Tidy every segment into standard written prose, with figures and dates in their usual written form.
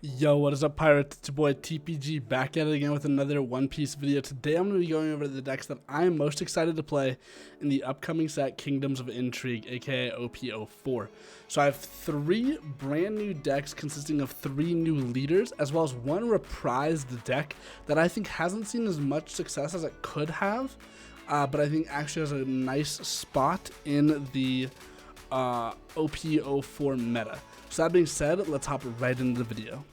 Yo, what is up, pirates? It's your boy TPG back at it again with another One Piece video. Today I'm going to be going over the decks that I am most excited to play in the upcoming set, Kingdoms of Intrigue, aka OP04. So I have 3 brand new decks consisting of 3 new leaders, as well as one reprised deck that I think hasn't seen as much success as it could have, but I think actually has a nice spot in the OP04 meta. So that being said, let's hop right into the video.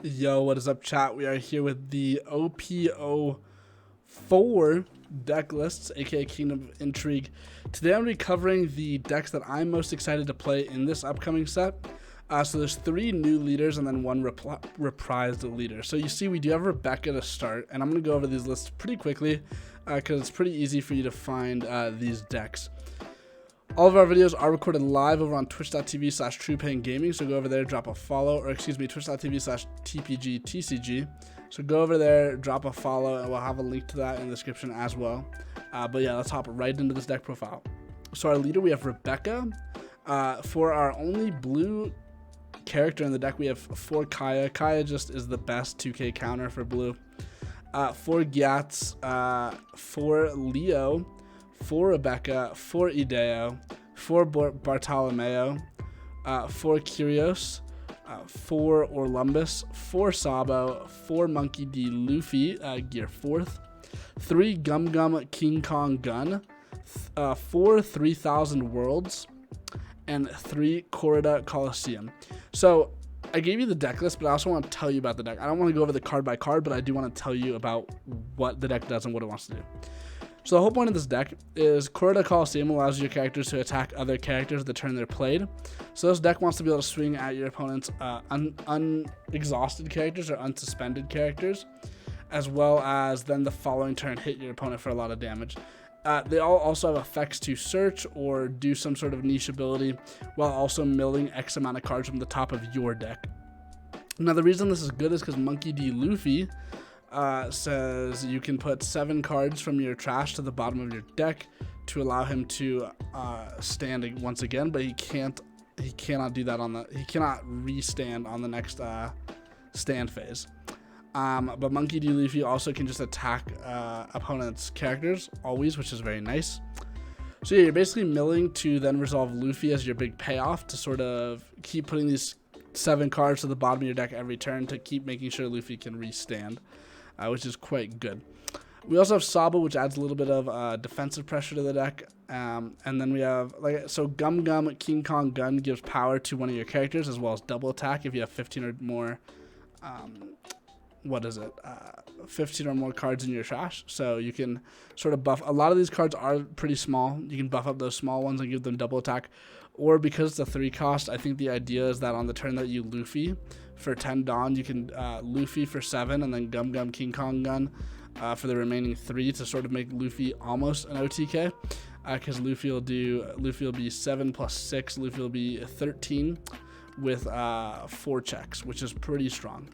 Yo, what is up, chat? We are here with the OP04 deck lists, aka Kingdom of Intrigue. Today I'm going to be covering the decks that I'm most excited to play in this upcoming set. So there's 3 new leaders and then 1 reprised leader. So you see we do have Rebecca to start, and I'm going to go over these lists pretty quickly because it's pretty easy for you to find these decks. All of our videos are recorded live over on twitch.tv/truepaingaming, so go over there, drop a follow, or excuse me, twitch.tv/tpgtcg. So go over there, drop a follow, and we'll have a link to that in the description as well. But yeah, let's hop right into this deck profile. So our leader, we have Rebecca. For our only blue character in the deck, we have 4 Kaya. Kaya just is the best 2k counter for blue. 4 Gyats, 4 Leo, 4 Rebecca, 4 Ideo, 4 Bartolomeo, 4 Kyrios, 4 Orlumbus, 4 Sabo, 4 Monkey D. Luffy, gear 4th, 3 Gum Gum King Kong Gun, 4 3000 Worlds, and 3 Crocodile Coliseum. So I gave you the deck list, but I also want to tell you about the deck. I don't want to go over the card by card, but I do want to tell you about what the deck does and what it wants to do. So the whole point of this deck is Crocodile Coliseum allows your characters to attack other characters the turn they're played. So this deck wants to be able to swing at your opponent's unexhausted characters or unsuspended characters, as well as then the following turn hit your opponent for a lot of damage. They all also have effects to search or do some sort of niche ability, while also milling X amount of cards from the top of your deck. Now the reason this is good is because Monkey D. Luffy says you can put 7 cards from your trash to the bottom of your deck to allow him to stand once again, but he cannot do that he cannot restand on the next stand phase. But Monkey D. Luffy also can just attack opponents' characters always, which is very nice. So yeah, you're basically milling to then resolve Luffy as your big payoff to sort of keep putting these 7 cards to the bottom of your deck every turn to keep making sure Luffy can restand, which is quite good. We also have Sabo, which adds a little bit of defensive pressure to the deck. And then we have, Gum Gum King Kong Gun gives power to one of your characters, as well as double attack if you have 15 or more 15 or more cards in your trash. So you can sort of buff. A lot of these cards are pretty small. You can buff up those small ones and give them double attack. Or because it's a 3 cost, I think the idea is that on the turn that you Luffy for 10 Dawn, you can Luffy for 7 and then Gum Gum King Kong Gun for the remaining 3 to sort of make Luffy almost an OTK. Because Luffy will be 7 plus 6. Luffy will be 13 with 4 checks, which is pretty strong.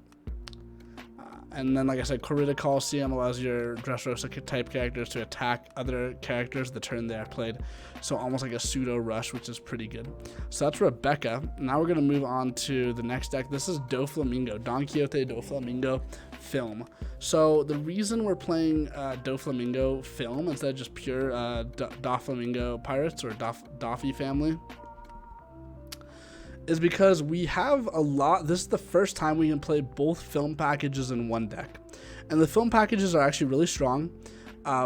And then, like I said, Crocodile Coliseum allows your Dressrosa type characters to attack other characters the turn they are played. So almost like a pseudo rush, which is pretty good. So that's Rebecca. Now we're going to move on to the next deck. This is Doflamingo, Don Quixote Doflamingo film. So the reason we're playing Doflamingo film instead of just pure Doflamingo Pirates or Doffy family is because we have a lot. This is the first time we can play both film packages in one deck, and the film packages are actually really strong,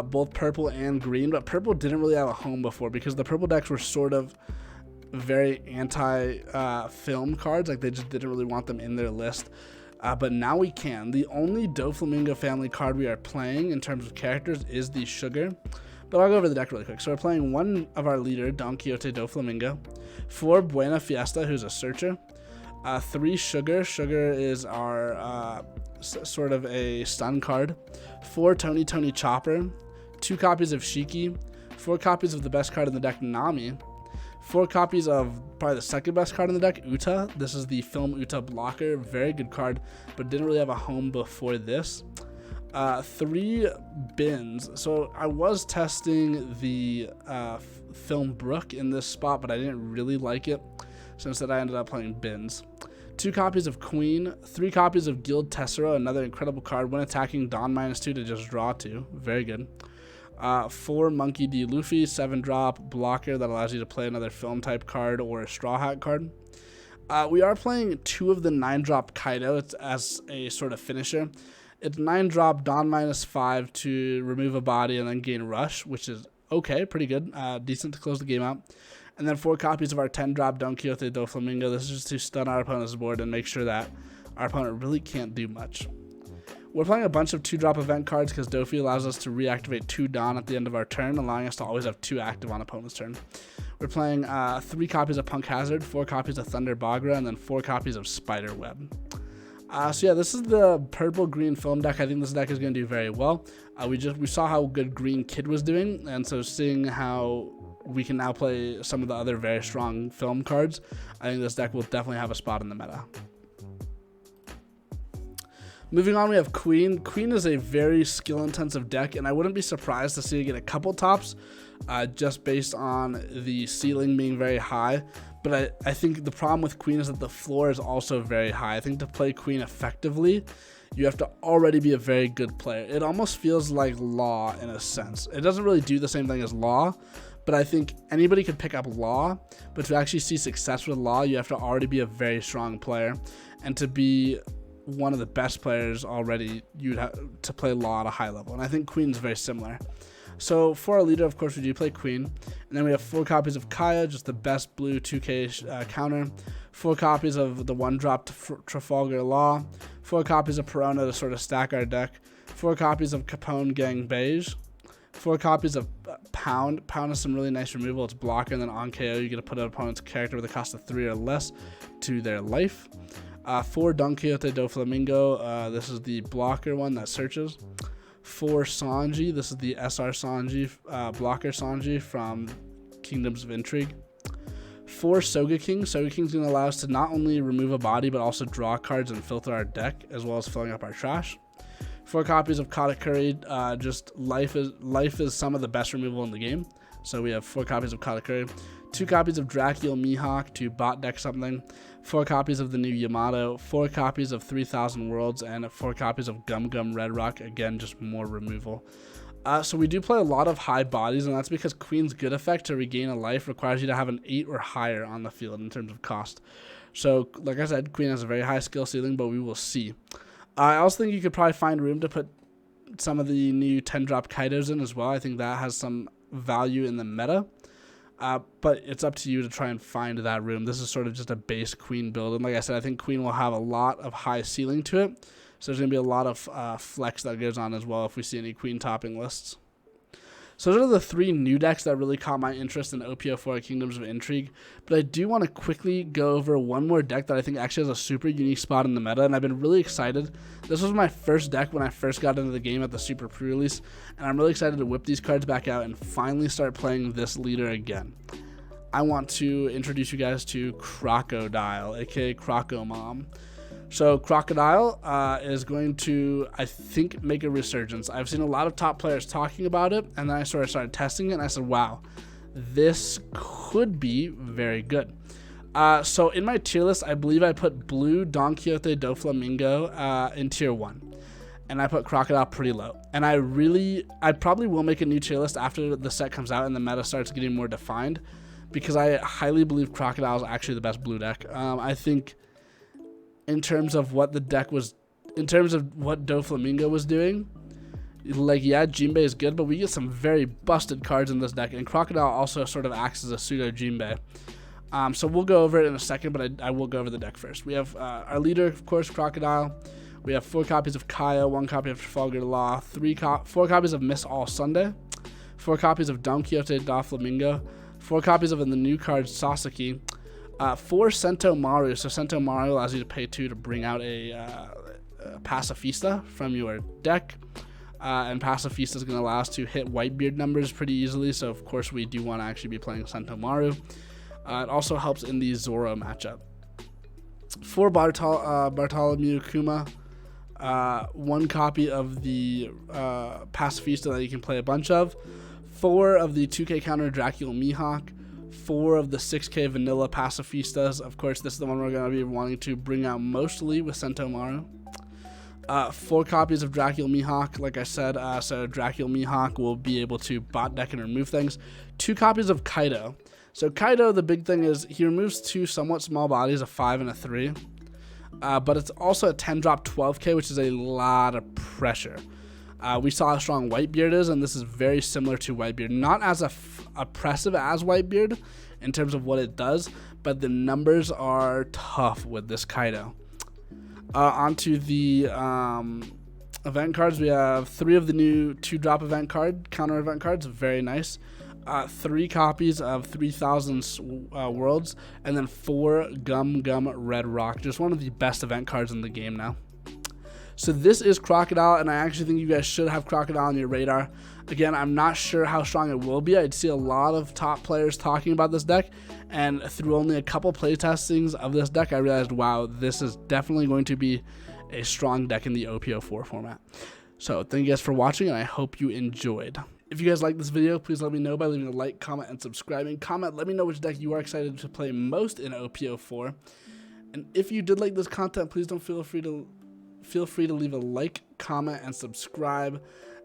both purple and green. But purple didn't really have a home before because the purple decks were sort of very anti film cards, like they just didn't really want them in their list. But now we can. The only Doflamingo family card we are playing in terms of characters is the Sugar. But I'll go over the deck really quick. So we're playing 1 of our leader, Don Quixote Doflamingo, 4 Buena Fiesta, who's a searcher, 3 Sugar. Sugar is our sort of a stun card, 4 Tony Chopper, 2 copies of Shiki, 4 copies of the best card in the deck, Nami, 4 copies of probably the second best card in the deck, Uta. This is the Film Uta blocker. Very good card, but didn't really have a home before this. 3 bins. So I was testing the Film Brook in this spot, but I didn't really like it, so instead I ended up playing bins. 2 copies of Queen, 3 copies of Guild Tessero, another incredible card. When attacking, Don -2 to just draw 2. Very good. 4 Monkey D. Luffy, 7 drop blocker that allows you to play another film type card or a Straw Hat card. We are playing 2 of the 9 drop Kaido as a sort of finisher. It's 9 drop Don -5 to remove a body and then gain rush, which is okay, pretty good, decent to close the game out. And then 4 copies of our 10 drop Don Quixote Doflamingo. This is just to stun our opponent's board and make sure that our opponent really can't do much. We're playing a bunch of 2 drop event cards because Dofi allows us to reactivate 2 Don at the end of our turn, allowing us to always have 2 active on opponent's turn. We're playing 3 copies of Punk Hazard, 4 copies of Thunder Bagra, and then 4 copies of Spider Web. So yeah, this is the purple-green film deck. I think this deck is going to do very well. We saw how good Green Kid was doing, and so seeing how we can now play some of the other very strong film cards, I think this deck will definitely have a spot in the meta. Moving on, we have Queen. Queen is a very skill-intensive deck, and I wouldn't be surprised to see it get a couple tops, just based on the ceiling being very high. But I think the problem with Queen is that the floor is also very high. I think to play Queen effectively, you have to already be a very good player. It almost feels like Law in a sense. It doesn't really do the same thing as Law, but I think anybody could pick up Law. But to actually see success with Law, you have to already be a very strong player. And to be one of the best players already, you'd have to play Law at a high level. And I think Queen's very similar. So for our leader, of course, we do play Queen. And then we have 4 copies of Kaya, just the best blue 2K counter. 4 copies of the 1-drop Trafalgar Law. 4 copies of Perona to sort of stack our deck. 4 copies of Capone Gang Beige. 4 copies of Pound. Pound is some really nice removal. It's blocker, and then on KO, you get to put an opponent's character with a cost of 3 or less to their life. 4 Don Quixote Doflamingo. This is the blocker one that searches. 4 Sanji. This is the SR Sanji, blocker Sanji from Kingdoms of Intrigue. 4 Soga King. Soga King is going to allow us to not only remove a body, but also draw cards and filter our deck, as well as filling up our trash. 4 copies of Katakuri. Just life is some of the best removal in the game. So we have 4 copies of Katakuri. 2 copies of Dracula Mihawk to bot deck something. 4 copies of the new Yamato. 4 copies of 3000 Worlds, and 4 copies of Gum Gum Red Rock. Again, just more removal. So we do play a lot of high bodies, and that's because Queen's good effect to regain a life requires you to have an 8 or higher on the field in terms of cost. So, like I said, Queen has a very high skill ceiling, but we will see. I also think you could probably find room to put some of the new 10-drop Kaidos in as well. I think that has some value in the meta. But it's up to you to try and find that room. This is sort of just a base Queen build. And like I said, I think Queen will have a lot of high ceiling to it. So there's going to be a lot of flex that goes on as well if we see any Queen topping lists. So those are the 3 new decks that really caught my interest in OPO4 Kingdoms of Intrigue. But I do want to quickly go over one more deck that I think actually has a super unique spot in the meta, and I've been really excited. This was my first deck when I first got into the game at the Super Pre-Release, and I'm really excited to whip these cards back out and finally start playing this leader again. I want to introduce you guys to Crocodile, aka Croco Mom. So Crocodile is going to, I think, make a resurgence. I've seen a lot of top players talking about it, and then I started testing it, and I said, wow, this could be very good. So in my tier list, I believe I put blue Don Quixote Doflamingo in tier 1, and I put Crocodile pretty low. And I probably will make a new tier list after the set comes out and the meta starts getting more defined, because I highly believe Crocodile is actually the best blue deck. I think in terms of what the deck was, in terms of what Doflamingo was doing, like, yeah, Jinbei is good, but we get some very busted cards in this deck, and Crocodile also sort of acts as a pseudo Jinbei. So we'll go over it in a second, but I will go over the deck first. We have our leader, of course, Crocodile. We have 4 copies of Kaya, 1 copy of Trafalgar Law, 4 copies of Miss All Sunday, 4 copies of Don Quixote Doflamingo, 4 copies of the new card Sasaki, 4 Sento Maru. So Sento Maru allows you to pay 2 to bring out a Pacifista from your deck. And Pacifista is going to allow us to hit Whitebeard numbers pretty easily. So, of course, we do want to actually be playing Sento Maru. It also helps in the Zoro matchup. 4 Bartholomew Kuma. 1 copy of the Pacifista that you can play a bunch of, 4 of the 2K counter Dracula Mihawk, 4 of the 6K vanilla Pacifistas. Of course, this is the one we're going to be wanting to bring out mostly with Sentomaru. 4 copies of Dracula Mihawk, like I said, so Dracula Mihawk will be able to bot deck and remove things. 2 copies of Kaido. So Kaido, the big thing is he removes 2 somewhat small bodies, a 5 and a 3. But it's also a 10 drop 12K, which is a lot of pressure. We saw how strong Whitebeard is, and this is very similar to Whitebeard. Not as oppressive as Whitebeard in terms of what it does, but the numbers are tough with this Kaido. Onto the event cards, we have 3 of the new 2-drop event card, counter event cards, very nice. 3 copies of 3000 Worlds, and then 4 Gum Red Rock, just one of the best event cards in the game now. So this is Crocodile, and I actually think you guys should have Crocodile on your radar. Again, I'm not sure how strong it will be. I'd see a lot of top players talking about this deck, and through only a couple play testings of this deck, I realized, wow, this is definitely going to be a strong deck in the OPO4 format. So thank you guys for watching, and I hope you enjoyed. If you guys like this video, please let me know by leaving a like, comment, and subscribing. Comment, let me know which deck you are excited to play most in OPO4. And if you did like this content, please don't feel free to leave a like, comment, and subscribe.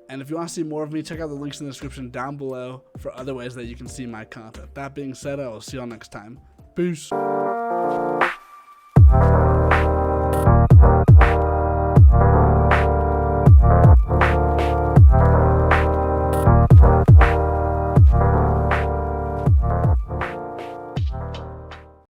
And if you want to see more of me, check out the links in the description down below for other ways that you can see my content. That being said, I will see y'all next time. Peace.